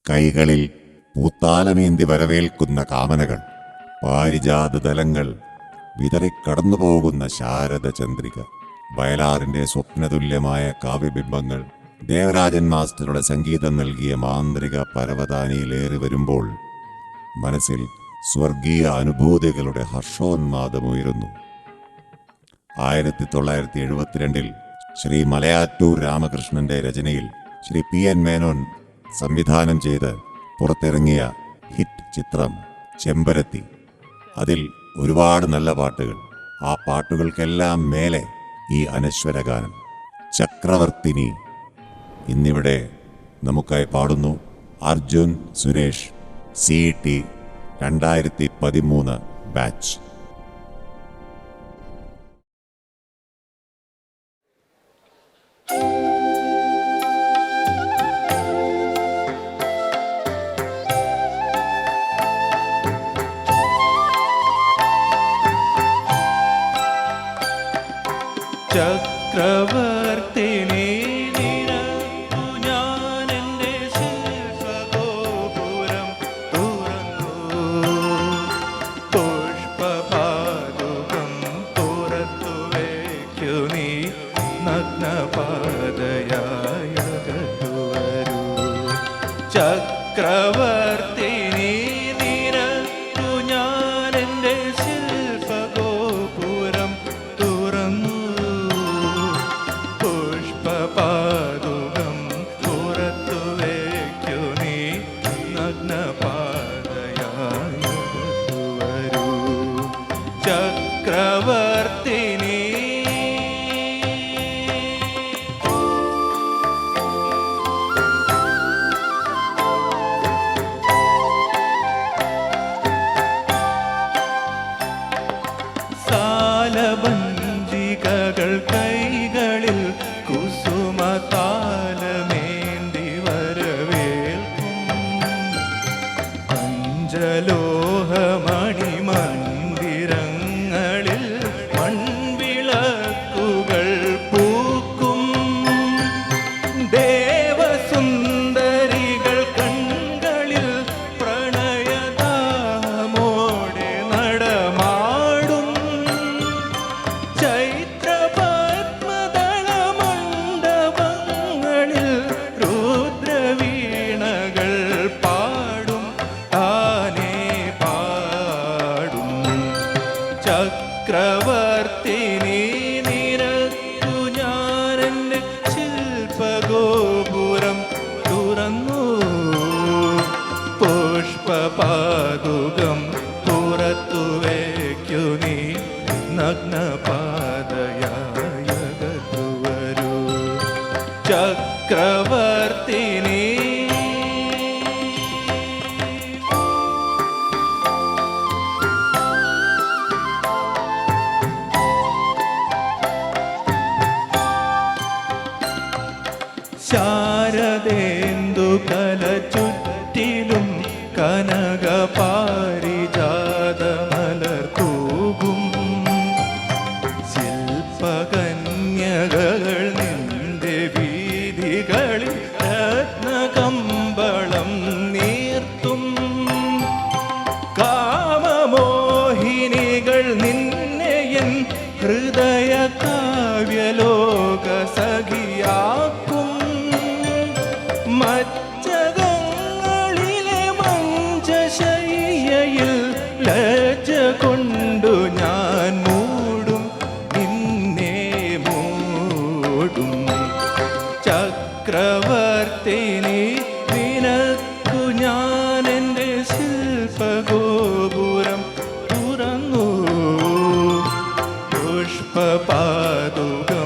കൈകളിൽ പൂത്താലമേന്തി വരവേൽക്കുന്ന കാമനകൾ, പാരിജാതതലങ്ങൾ വിതറിക്കടന്നുപോകുന്ന ശാരദ ചന്ദ്രിക, വയലാറിൻ്റെ സ്വപ്നതുല്യമായ കാവ്യബിംബങ്ങൾ ദേവരാജൻ മാസ്റ്ററുടെ സംഗീതം നൽകിയ മാന്ത്രിക പരവതാനിയിലേറി വരുമ്പോൾ മനസ്സിൽ സ്വർഗീയ അനുഭൂതികളുടെ ഹർഷോന്മാദമുയരുന്നു. 1972 ശ്രീ മലയാറ്റൂർ രാമകൃഷ്ണന്റെ രചനയിൽ ശ്രീ P.N. മേനോൻ സംവിധാനം ചെയ്ത് പുറത്തിറങ്ങിയ ഹിറ്റ് ചിത്രം ചെമ്പരത്തി. അതിൽ ഒരുപാട് നല്ല പാട്ടുകൾ. ആ പാട്ടുകൾക്കെല്ലാം മേലെ ഈ അനശ്വരഗാനം ചക്രവർത്തിനി ഇന്നിവിടെ നമുക്കായി പാടുന്നു അർജുൻ സുരേഷ്, CET 2013 ബാച്ച്. ചക്രവർത്തിനി നിരന്നു ഞാനെൻ്റെ ശില്പഗോപുരം തുറന്നു, പുഷ്പപാദുകം പുറത്തു വയ്ക്കു നീ നഗ്നപാതയായകത്തു വരൂ. ചക്രവർത്തിനി നിരന്നു ഞാനെൻ്റെ ശില്പഗോപുരം തുറന്നു, പാദുകം പുറത്തു വയ്ക്കു നീ നഗ്നപാതയായകത്തു വരൂ. ചക്രവർത്തിനി സാലഭഞ്ജികകൾ കൈകളിൽ കുസുമതാലമേന്തി വരവേൽക്കും, പഞ്ചലോഹമണി മന്ദിരങ്ങളിൽ മൺവിളക്കുകൾ പൂക്കും, ദേവസുന്ദരികൾ കൺകളിൽ പ്രണയദാമോടെ നടമാടും, ചൈത്രപത്മദളമണ്ഡപങ്ങളിൽ രുദ്രവീണകൾ പാടും, താനേ പാടും. ചക്രവർത്തിനി നിരന്നു ഞാനെൻ്റെ ശില്പഗോപുരം തുറന്നു, പുഷ്പപാദുകം പുറത്തു വയ്ക്കു നീ നഗ്നപാതയായകത്തു വരൂ. ചക്രവർത്തിനി ശാരദേന്ദു കല ചുറ്റിലും കനകപാരിജാതമലർ തൂകും, ശില്പകന്യകൾ നിന്റെ വീഥികളിൽ രത്നകമ്പളം നീർത്തും, കാമമോഹിനികൾ നിന്നെയൻ ഹൃദയ കാവ്യലോക സഖിയാക്കും, മച്ചകങ്ങളിലെ മഞ്ചശയ്യയിൽ ലജ്ജ കൊണ്ടു ഞാൻ മൂടും, നിന്നെ മൂടും. ചക്രവർത്തിനി നിനക്കു ഞാനെൻ്റെ ശില്പഗോപുരം തുറന്നു, പുഷ്പപാദുകം